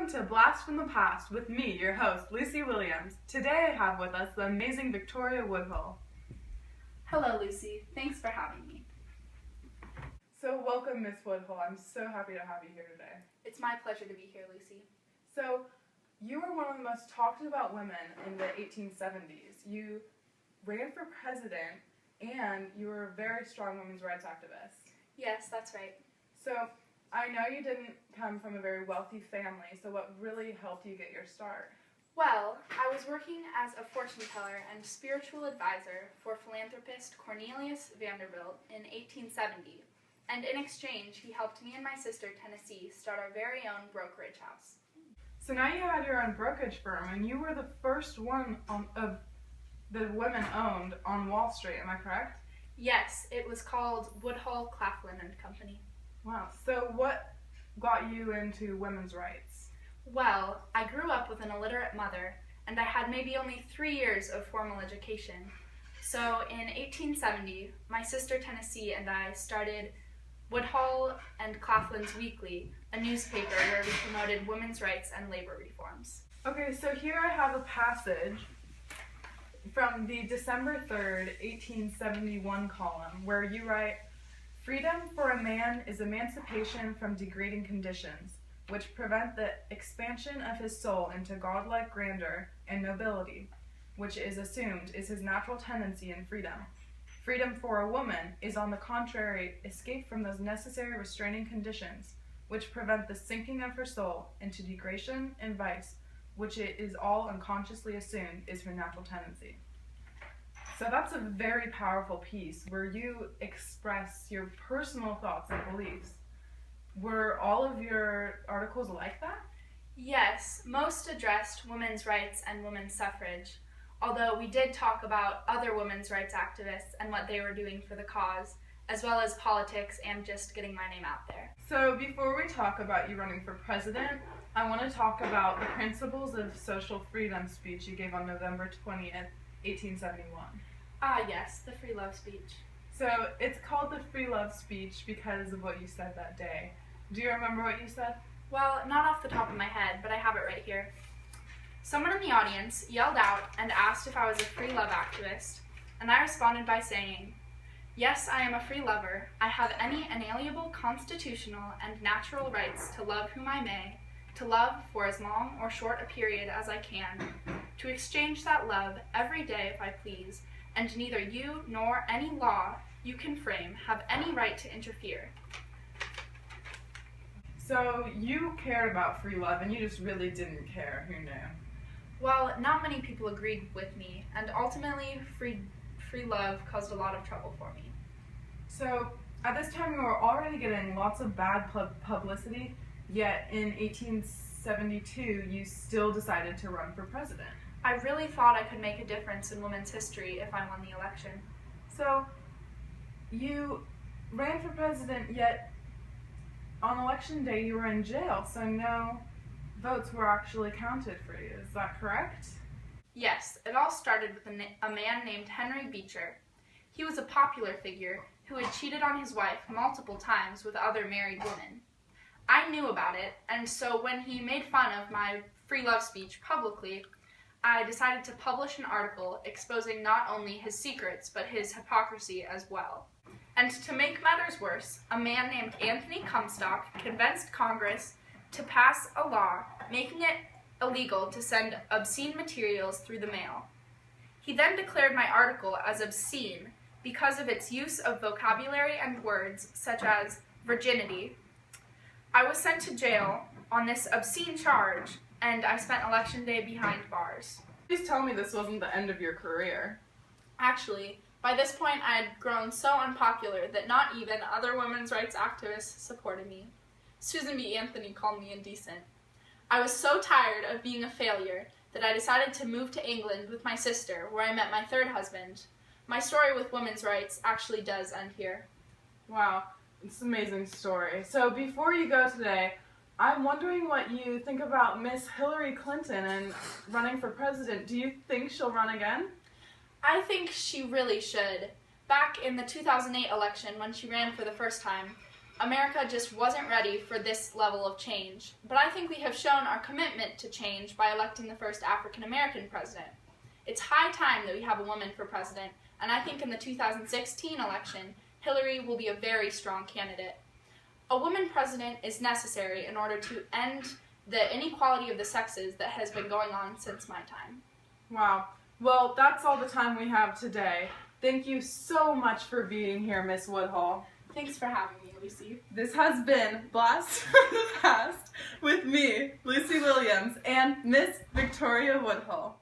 Welcome to Blast from the Past with me, your host, Lucy Williams. Today I have with us the amazing Victoria Woodhull. Hello, Lucy. Thanks for having me. So welcome, Miss Woodhull. I'm so happy to have you here today. It's my pleasure to be here, Lucy. So, you were one of the most talked about women in the 1870s. You ran for president, and you were a very strong women's rights activist. Yes, that's right. So, I know you didn't come from a very wealthy family, so what really helped you get your start? Well, I was working as a fortune teller and spiritual advisor for philanthropist Cornelius Vanderbilt in 1870, and in exchange, he helped me and my sister, Tennessee, start our very own brokerage house. So now you had your own brokerage firm, and you were the first one of the women owned on Wall Street, am I correct? Yes, it was called Woodhull-by and Company. Wow, so what got you into women's rights? Well, I grew up with an illiterate mother, and I had maybe only 3 years of formal education. So in 1870, my sister Tennessee and I started Woodhull and Claflin's Weekly, a newspaper where we promoted women's rights and labor reforms. Okay, so here I have a passage from the December 3rd, 1871 column, where you write, "Freedom for a man is emancipation from degrading conditions, which prevent the expansion of his soul into godlike grandeur and nobility, which is assumed is his natural tendency in freedom. Freedom for a woman is, on the contrary, escape from those necessary restraining conditions, which prevent the sinking of her soul into degradation and vice, which it is all unconsciously assumed is her natural tendency." So that's a very powerful piece where you express your personal thoughts and beliefs. Were all of your articles like that? Yes, most addressed women's rights and women's suffrage, although we did talk about other women's rights activists and what they were doing for the cause, as well as politics and just getting my name out there. So before we talk about you running for president, I want to talk about the principles of social freedom speech you gave on November 20th, 1871. Ah, yes, the free love speech. So it's called the free love speech because of what you said that day. Do you remember what you said? Well, not off the top of my head, but I have it right here. Someone in the audience yelled out and asked if I was a free love activist, and I responded by saying, "Yes, I am a free lover. I have any inalienable constitutional and natural rights to love whom I may, to love for as long or short a period as I can, to exchange that love every day if I please, and neither you nor any law you can frame have any right to interfere." So you cared about free love and you just really didn't care who knew. Well, not many people agreed with me, and ultimately free love caused a lot of trouble for me. So at this time you were already getting lots of bad publicity, yet in 1872 you still decided to run for president. I really thought I could make a difference in women's history if I won the election. So you ran for president, yet on election day you were in jail, so no votes were actually counted for you. Is that correct? Yes, it all started with a man named Henry Beecher. He was a popular figure who had cheated on his wife multiple times with other married women. I knew about it, and so when he made fun of my free love speech publicly, I decided to publish an article exposing not only his secrets, but his hypocrisy as well. And to make matters worse, a man named Anthony Comstock convinced Congress to pass a law making it illegal to send obscene materials through the mail. He then declared my article as obscene because of its use of vocabulary and words such as virginity. I was sent to jail on this obscene charge, and I spent election day behind bars. Please tell me this wasn't the end of your career. Actually, by this point I had grown so unpopular that not even other women's rights activists supported me. Susan B. Anthony called me indecent. I was so tired of being a failure that I decided to move to England with my sister, where I met my third husband. My story with women's rights actually does end here. Wow, it's an amazing story. So before you go today, I'm wondering what you think about Miss Hillary Clinton and running for president. Do you think she'll run again? I think she really should. Back in the 2008 election, when she ran for the first time, America just wasn't ready for this level of change, but I think we have shown our commitment to change by electing the first African American president. It's high time that we have a woman for president, and I think in the 2016 election, Hillary will be a very strong candidate. A woman president is necessary in order to end the inequality of the sexes that has been going on since my time. Wow. Well, that's all the time we have today. Thank you so much for being here, Miss Woodhull. Thanks for having me, Lucy. This has been Blast from the Past with me, Lucy Williams, and Miss Victoria Woodhull.